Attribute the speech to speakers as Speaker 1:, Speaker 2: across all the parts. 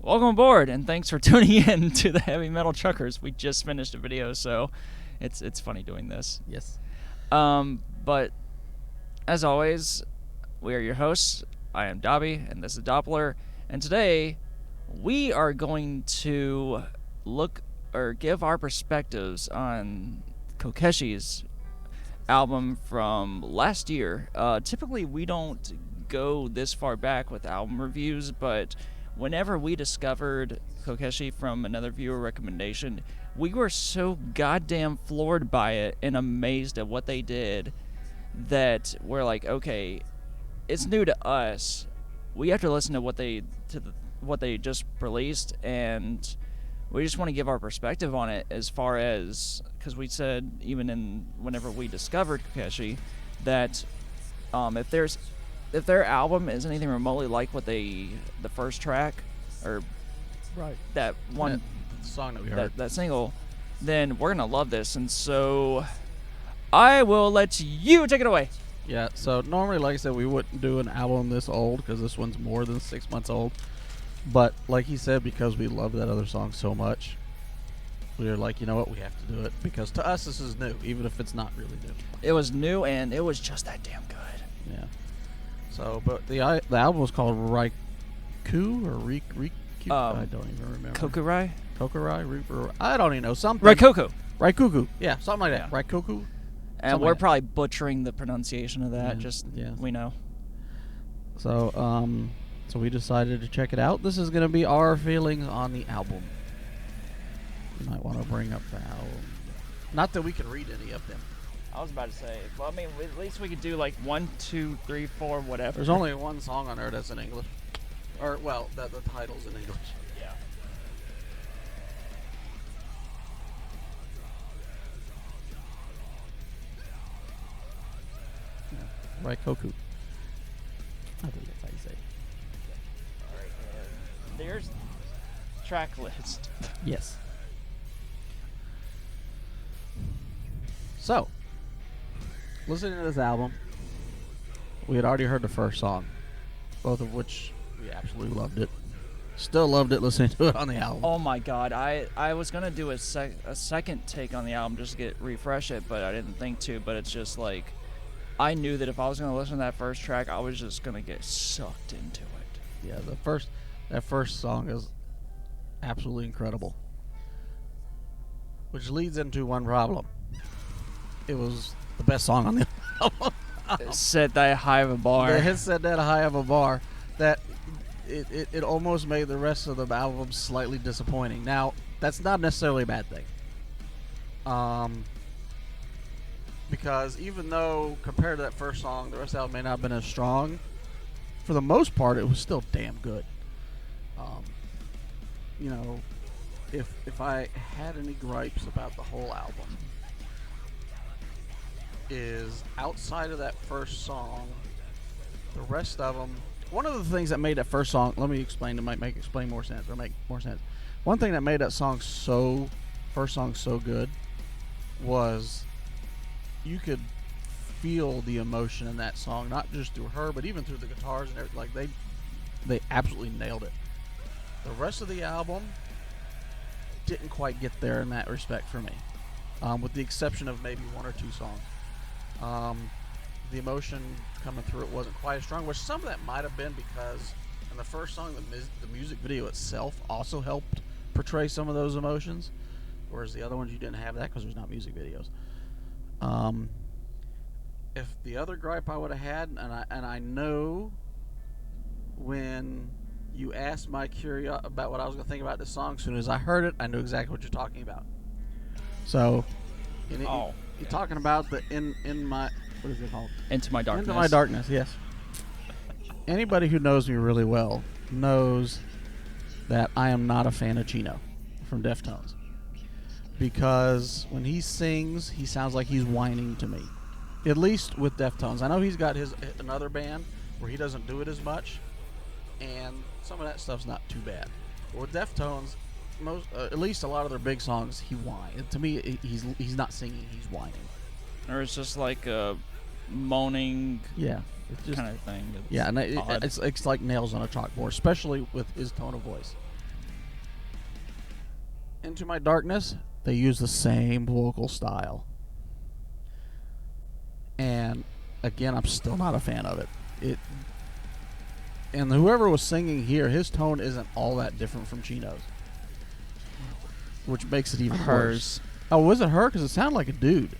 Speaker 1: Welcome aboard, and thanks for tuning in to the Heavy Metal Truckers. We just finished a video, so it's funny doing this.
Speaker 2: Yes.
Speaker 1: But as always, we are your hosts. I am Dobby, and this is Doppler. And today, we are going to look or give our perspectives on Kokeshi's album from last year. Typically, we don't go this far back with album reviews, but whenever we discovered Kokeshi from another viewer recommendation, we were so goddamn floored by it and amazed at what they did that we're like, okay, it's new to us. We have to listen to what they just released, and we just want to give our perspective on it as far as, because we said even whenever we discovered Kokeshi that if their album is anything remotely like the first track or
Speaker 2: Right.
Speaker 1: that one
Speaker 2: Song that we heard.
Speaker 1: that single, then we're gonna love this. And so I will let you take it away.
Speaker 2: Yeah, so normally, like I said, we wouldn't do an album this old because this one's more than 6 months old. But like he said, because we love that other song so much, we were like, you know what, we have to do it. Because to us, this is new, even if it's not really new.
Speaker 1: It was new and it was just that damn good.
Speaker 2: Yeah. So, but the album was called Reikoku or Reikoku? I don't even remember.
Speaker 1: Kokurai?
Speaker 2: I don't even know. Something. Reikoku. Yeah, something like that.
Speaker 1: Yeah.
Speaker 2: Reikoku.
Speaker 1: And
Speaker 2: Something
Speaker 1: we're
Speaker 2: like
Speaker 1: probably butchering the pronunciation of that.
Speaker 2: Yeah.
Speaker 1: We know.
Speaker 2: So, so we decided to check it out. This is going to be our feelings on the album. You might want to bring up the album. Not that we can read any of them.
Speaker 1: I was about to say, well, I mean, at least we could do like 1, 2, 3, 4, whatever.
Speaker 2: There's only one song on there that's in English. Or, well, the title's in English.
Speaker 1: Yeah.
Speaker 2: Reikoku. I think that's how you say it.
Speaker 1: All right, and there's track list.
Speaker 2: Yes. So, listening to this album, we had already heard the first song, both of which we absolutely loved it. Still loved it listening to it on the album.
Speaker 1: Oh my god, I was gonna do a second take on the album just to refresh it, but I didn't think to. But it's just like, I knew that if I was gonna listen to that first track, I was just gonna get sucked into it.
Speaker 2: Yeah, that first song is absolutely incredible. Which leads into one problem. It was the best song on the album.
Speaker 1: It set that high of a bar.
Speaker 2: It set that high of a bar that it almost made the rest of the album slightly disappointing. Now, that's not necessarily a bad thing. Because even though compared to that first song, the rest of the album may not have been as strong, for the most part, it was still damn good. You know, if I had any gripes about the whole album, is outside of that first song, the rest of them. One of the things that made that first song, let me explain. It might explain more sense or make more sense. One thing that made that first song so good, was you could feel the emotion in that song, not just through her, but even through the guitars and everything. Like they absolutely nailed it. The rest of the album didn't quite get there in that respect for me, with the exception of maybe one or two songs. The emotion coming through it wasn't quite as strong, which some of that might have been because in the first song, the music video itself also helped portray some of those emotions, whereas the other ones you didn't have that because there's not music videos. If the other gripe I would have had, and I know when you asked my curiosity about what I was going to think about this song, as soon as I heard it, I knew exactly what you're talking about. So, you're talking about the in my, what is it called?
Speaker 1: Into My Darkness.
Speaker 2: Into My Darkness, yes. Anybody who knows me really well knows that I am not a fan of Chino from Deftones, because when he sings, he sounds like he's whining to me. At least with Deftones. I know he's got another band where he doesn't do it as much, and some of that stuff's not too bad. But with Deftones, at least a lot of their big songs, he whines. To me, he's not singing, he's whining.
Speaker 1: Or it's just like a moaning
Speaker 2: It's just,
Speaker 1: kind of thing.
Speaker 2: yeah, and it's like nails on a chalkboard, especially with his tone of voice. Into My Darkness, they use the same vocal style. And again, I'm still not a fan of it. And whoever was singing here, his tone isn't all that different from Chino's, which makes it even worse.
Speaker 1: Hers.
Speaker 2: Oh, was it her? Because it sounded like a dude.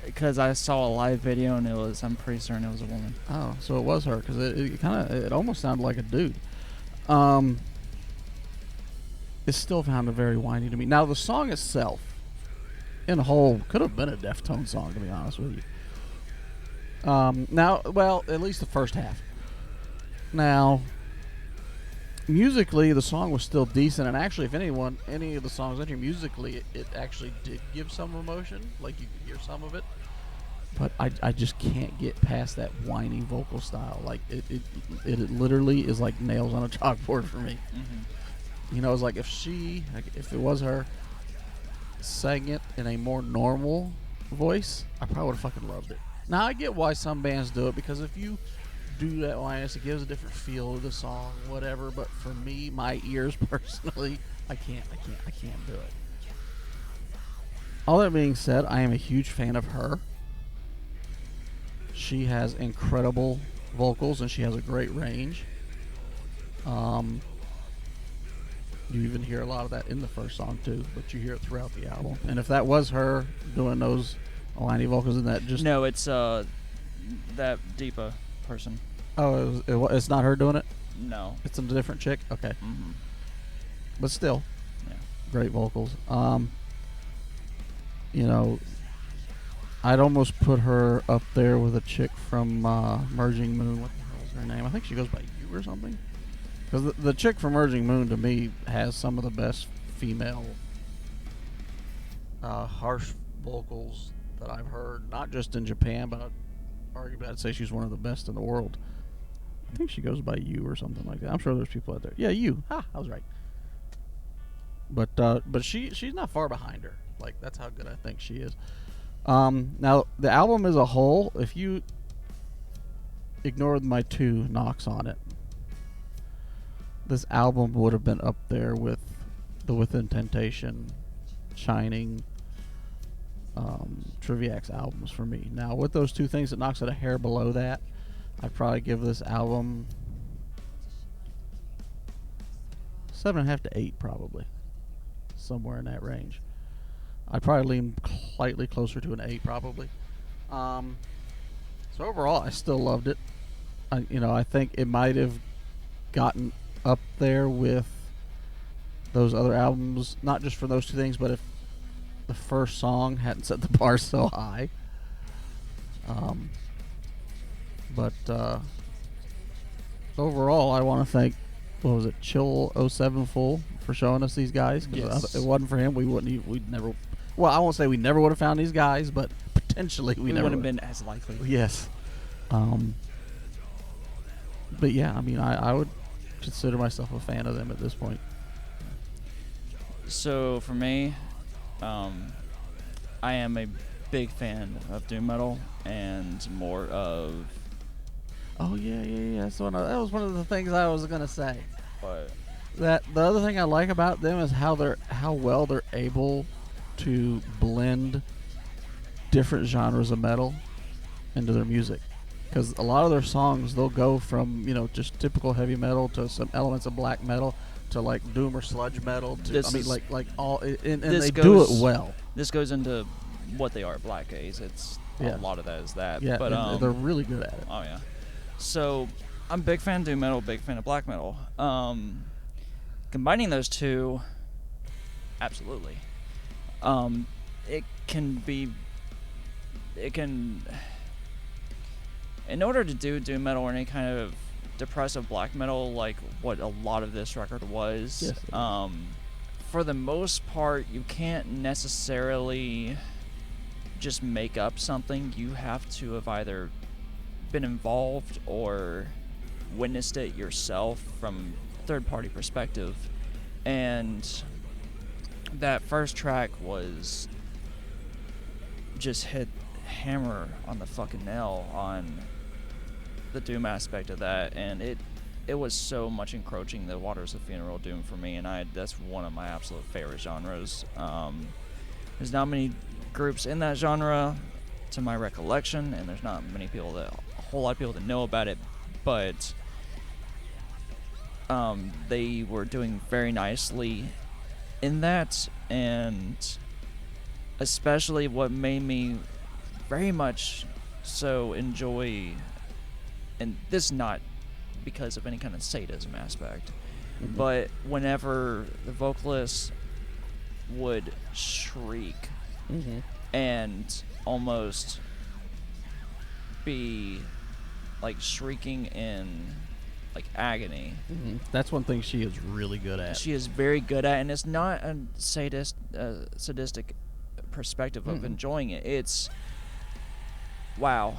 Speaker 1: Because I saw a live video and I'm pretty certain it was a woman.
Speaker 2: Oh, so it was her, because it almost sounded like a dude. It still sounded very whiny to me. Now the song itself, in whole, could have been a Deftone song, to be honest with you. Now, well, at least the first half. Now, musically, the song was still decent, and actually, if any of the songs entering musically, it actually did give some emotion, like you could hear some of it. But I just can't get past that whiny vocal style. Like it literally is like nails on a chalkboard for me.
Speaker 1: Mm-hmm.
Speaker 2: You know, it's like if it was her, sang it in a more normal voice, I probably would have fucking loved it. Now I get why some bands do it, because if you do that whininess, it gives a different feel to the song, whatever. But for me, my ears personally, I can't do it. All that being said, I am a huge fan of her. She has incredible vocals and she has a great range. You even hear a lot of that in the first song too, but you hear it throughout the album. And if that was her doing those whiny vocals, in that just
Speaker 1: no, it's that Deepa person.
Speaker 2: Oh, it's not her doing it?
Speaker 1: No,
Speaker 2: it's a different chick. Okay,
Speaker 1: mm-hmm.
Speaker 2: But still,
Speaker 1: yeah,
Speaker 2: great vocals. You know, I'd almost put her up there with a chick from Merging Moon. What the hell is her name? I think she goes by You or something. Because the chick from Merging Moon, to me, has some of the best female harsh vocals that I've heard. Not just in Japan, but arguably I'd say she's one of the best in the world. I think she goes by You or something like that. I'm sure there's people out there. Yeah, You. Ha! I was right. But she's not far behind her. Like, that's how good I think she is. Now, the album as a whole, if you ignored my 2 knocks on it, this album would have been up there with the Within Temptation, Shining, Triviax albums for me. Now, with those 2 things, it knocks it a hair below that. I'd probably give this album 7.5 to 8, probably. Somewhere in that range. I'd probably lean slightly closer to an 8, probably. So overall, I still loved it. I think it might have gotten up there with those other albums, not just for those 2 things, but if the first song hadn't set the bar so high. But overall, I want to thank, what was it, Chill 07 Full for showing us these guys. Because
Speaker 1: yes.
Speaker 2: If it wasn't for him, we'd never. Well, I won't say we never would have found these guys, but potentially we never
Speaker 1: wouldn't have been as likely.
Speaker 2: Yes. But yeah, I mean, I would consider myself a fan of them at this point.
Speaker 1: So for me, I am a big fan of doom metal and more of.
Speaker 2: Oh yeah. That was one of the things I was gonna say.
Speaker 1: But
Speaker 2: That the other thing I like about them is how well they're able to blend different genres of metal into their music. Because a lot of their songs, they'll go from just typical heavy metal to some elements of black metal to like doom or sludge metal. To and they do it well.
Speaker 1: This goes into what they are, black gaze. It's a lot of that is that.
Speaker 2: Yeah,
Speaker 1: but
Speaker 2: they're really good at it.
Speaker 1: Oh yeah. So I'm a big fan of doom metal, big fan of black metal. Combining those 2, absolutely. It can. In order to do doom metal or any kind of depressive black metal, like what a lot of this record was,
Speaker 2: yes,
Speaker 1: for the most part, you can't necessarily just make up something. You have to have either been involved or witnessed it yourself from third-party perspective. And that first track was just hit hammer on the fucking nail on the doom aspect of that, and it it was so much encroaching the waters of funeral doom for me, and that's one of my absolute favorite genres. There's not many groups in that genre to my recollection, and there's not many people a whole lot of people that know about it, but they were doing very nicely in that, and especially what made me very much so enjoy, and this not because of any kind of sadism aspect, but whenever the vocalist would shriek and almost be like shrieking in like agony.
Speaker 2: That's one thing she is really good at.
Speaker 1: She is very good at, and it's not a sadistic perspective of enjoying it. It's wow.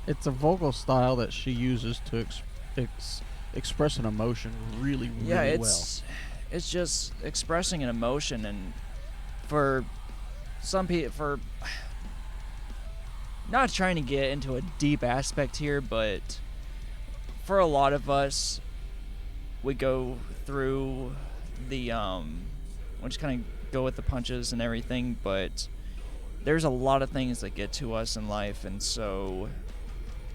Speaker 2: It's a vocal style that she uses to express an emotion really well.
Speaker 1: It's just expressing an emotion, and for some people, for not trying to get into a deep aspect here, but for a lot of us, we go through the we just kind of go with the punches and everything, but there's a lot of things that get to us in life, and so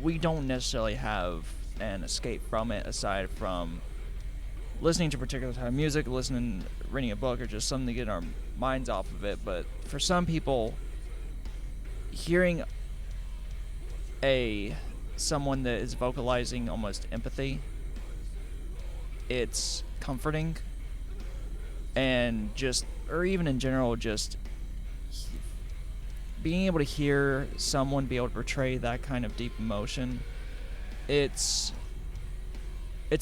Speaker 1: we don't necessarily have an escape from it aside from listening to a particular type of music, reading a book, or just something to get our minds off of it. But for some people, hearing someone that is vocalizing almost empathy, it's comforting, and just, or even in general, just being able to hear someone be able to portray that kind of deep emotion, it's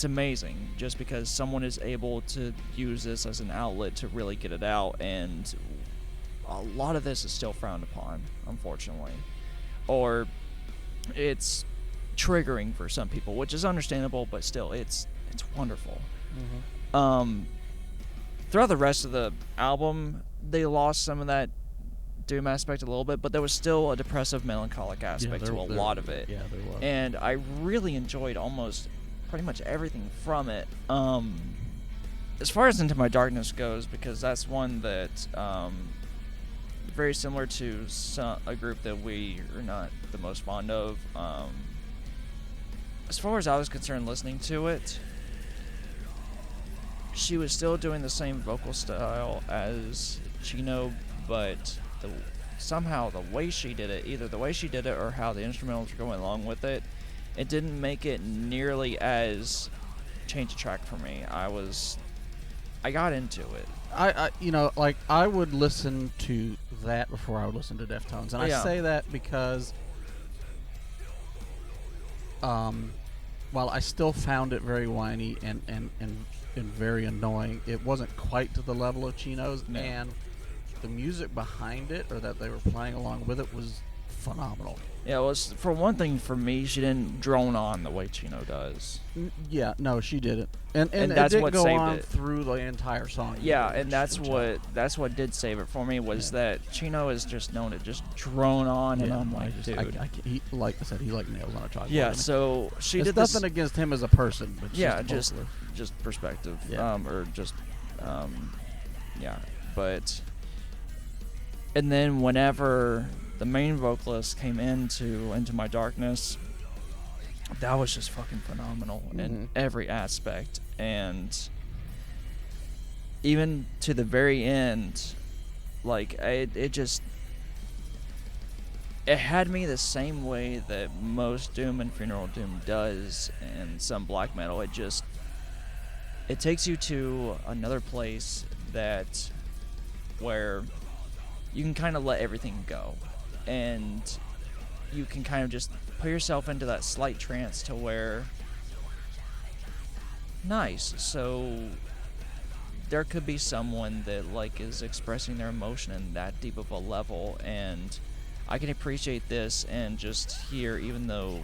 Speaker 1: amazing, just because someone is able to use this as an outlet to really get it out, and a lot of this is still frowned upon, unfortunately, or it's triggering for some people, which is understandable, but still, it's wonderful. Throughout the rest of the album, they lost some of that doom aspect a little bit, but there was still a depressive, melancholic aspect to a lot of it.
Speaker 2: Yeah, there was.
Speaker 1: And I really enjoyed almost pretty much everything from it. As far as Into My Darkness goes, because that's one that very similar to a group that we are not the most fond of. As far as I was concerned listening to it, she was still doing the same vocal style as Chino, but somehow the way she did it, either the way she did it or how the instrumentals were going along with it, it didn't make it nearly as change of track for me. I got into it.
Speaker 2: I would listen to that before I would listen to Deftones, and I say that because while I still found it very whiny and very annoying, it wasn't quite to the level of Chino's, and the music behind it, or that they were playing along with it, was phenomenal.
Speaker 1: Yeah, it was, for one thing, for me, she didn't drone on the way Chino does.
Speaker 2: Yeah, no, she didn't, and
Speaker 1: that's
Speaker 2: it did
Speaker 1: what
Speaker 2: go
Speaker 1: saved
Speaker 2: on
Speaker 1: it
Speaker 2: through the entire song.
Speaker 1: Yeah, and that's what did save it for me, was that Chino is just known to just drone on, and I'm like, dude.
Speaker 2: Like I said, he's like nails on a chalkboard.
Speaker 1: Yeah, so she did
Speaker 2: nothing against him as a person, but
Speaker 1: just perspective, but. And then whenever the main vocalist came into My Darkness, that was just fucking phenomenal in every aspect. And even to the very end, like, it had me the same way that most doom and funeral doom does in some black metal. It takes you to another place where you can kind of let everything go, and you can kind of just put yourself into that slight trance to where, nice, so there could be someone that like is expressing their emotion in that deep of a level, and I can appreciate this and just hear, even though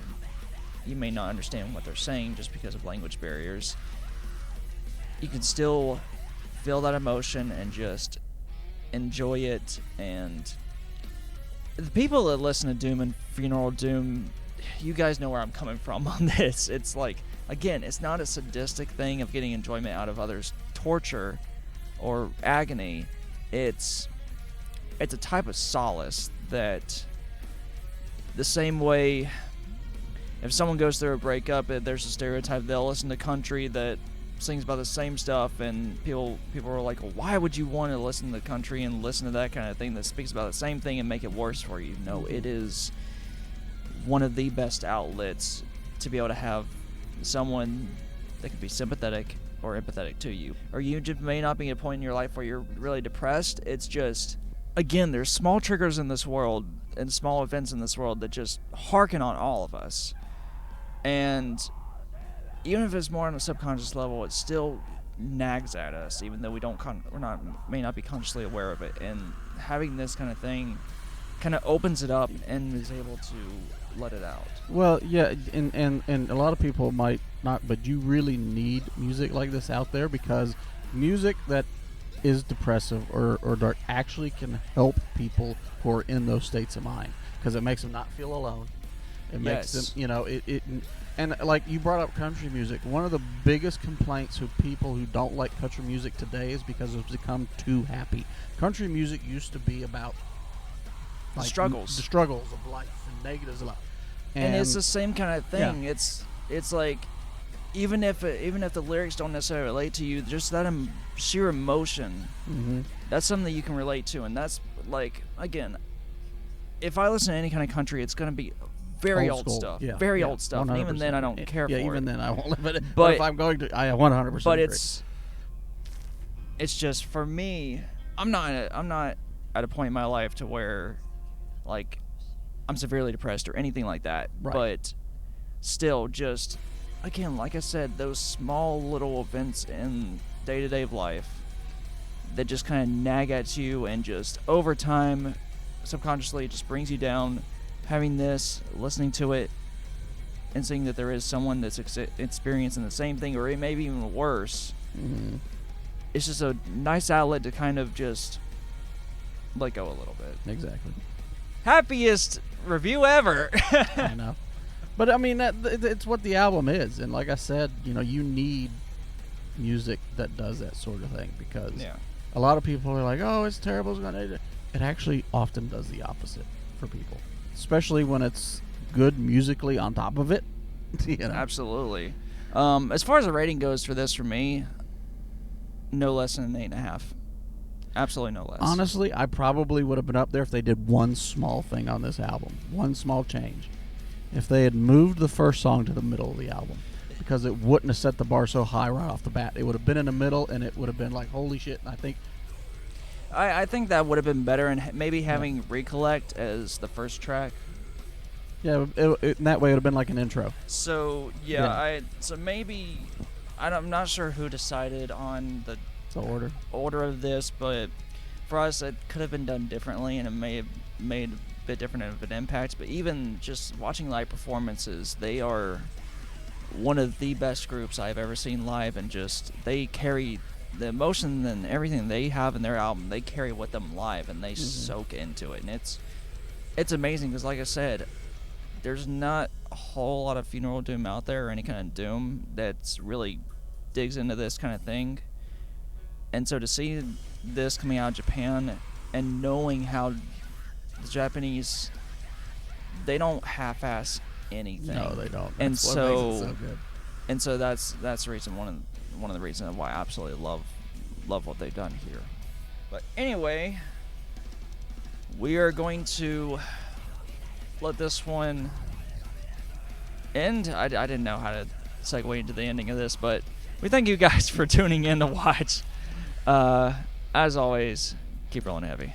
Speaker 1: you may not understand what they're saying just because of language barriers, you can still feel that emotion and just enjoy it. And the people that listen to doom and funeral doom, you guys know where I'm coming from on this. It's like, again, it's not a sadistic thing of getting enjoyment out of others' torture or agony. It's a type of solace that, the same way if someone goes through a breakup, there's a stereotype they'll listen to country that sings about the same stuff, and people are like, well, why would you want to listen to country and listen to that kind of thing that speaks about the same thing and make it worse for you? No, it is one of the best outlets to be able to have someone that can be sympathetic or empathetic to you. Or you just may not be at a point in your life where you're really depressed. It's just, again, there's small triggers in this world and small events in this world that just harken on all of us. And even if it's more on a subconscious level, it still nags at us, even though may not be consciously aware of it. And having this kind of thing kind of opens it up and is able to let it out.
Speaker 2: Well, yeah, and a lot of people might not, but you really need music like this out there, because music that is depressive or dark actually can help people who are in those states of mind, because it makes them not feel alone. It makes them, and like you brought up country music. One of the biggest complaints of people who don't like country music today is because it's become too happy. Country music used to be about
Speaker 1: the struggles
Speaker 2: of life and negatives of life.
Speaker 1: And it's the same kind of thing.
Speaker 2: Yeah.
Speaker 1: It's like, even if the lyrics don't necessarily relate to you, just that sheer emotion, that's something that you can relate to. And that's, like, again, if I listen to any kind of country, it's going to be very old stuff.
Speaker 2: Yeah.
Speaker 1: Very old stuff. And even then, I don't care for it.
Speaker 2: Yeah, even then, I won't live it.
Speaker 1: But
Speaker 2: if I'm going to, I 100%
Speaker 1: But
Speaker 2: agree.
Speaker 1: it's just, for me, I'm not at a point in my life to where, like, I'm severely depressed or anything like that.
Speaker 2: Right.
Speaker 1: But still, just, again, like I said, those small little events in day-to-day life that just kind of nag at you, and just over time, subconsciously, it just brings you down. Having this, listening to it, and seeing that there is someone that's experiencing the same thing, or it may be even worse, it's just a nice outlet to kind of just let go a little bit.
Speaker 2: Exactly.
Speaker 1: Happiest review ever.
Speaker 2: I know. But I mean, it's what the album is, and like I said, you need music that does that sort of thing, because a lot of people are like, "Oh, it's terrible." It actually often does the opposite for people, especially when it's good musically on top of it.
Speaker 1: Absolutely. As far as the rating goes for this, for me, no less than an 8.5. Absolutely no less.
Speaker 2: Honestly, I probably would have been up there if they did one small thing on this album, one small change. If they had moved the first song to the middle of the album, because it wouldn't have set the bar so high right off the bat. It would have been in the middle, and it would have been like, holy shit. And
Speaker 1: I think that would have been better, and maybe having Recollect as the first track.
Speaker 2: Yeah, in that way it would have been like an intro.
Speaker 1: So maybe I'm not sure who decided on the order of this, but for us it could have been done differently, and it may have made a bit different of an impact. But even just watching live performances, they are one of the best groups I've ever seen live, and just they carry the emotion and everything they have in their album, they carry with them live, and they soak into it. And it's amazing, because like I said, there's not a whole lot of funeral doom out there, or any kind of doom that's really digs into this kind of thing. And so to see this coming out of Japan, and knowing how the Japanese, they don't half-ass anything.
Speaker 2: No, they don't.
Speaker 1: And
Speaker 2: that's what makes it so good.
Speaker 1: And so that's the reason, one of the reasons why I absolutely love what they've done here. But anyway, we are going to let this one end. I didn't know how to segue into the ending of this, but we thank you guys for tuning in to watch. As always, keep rolling heavy.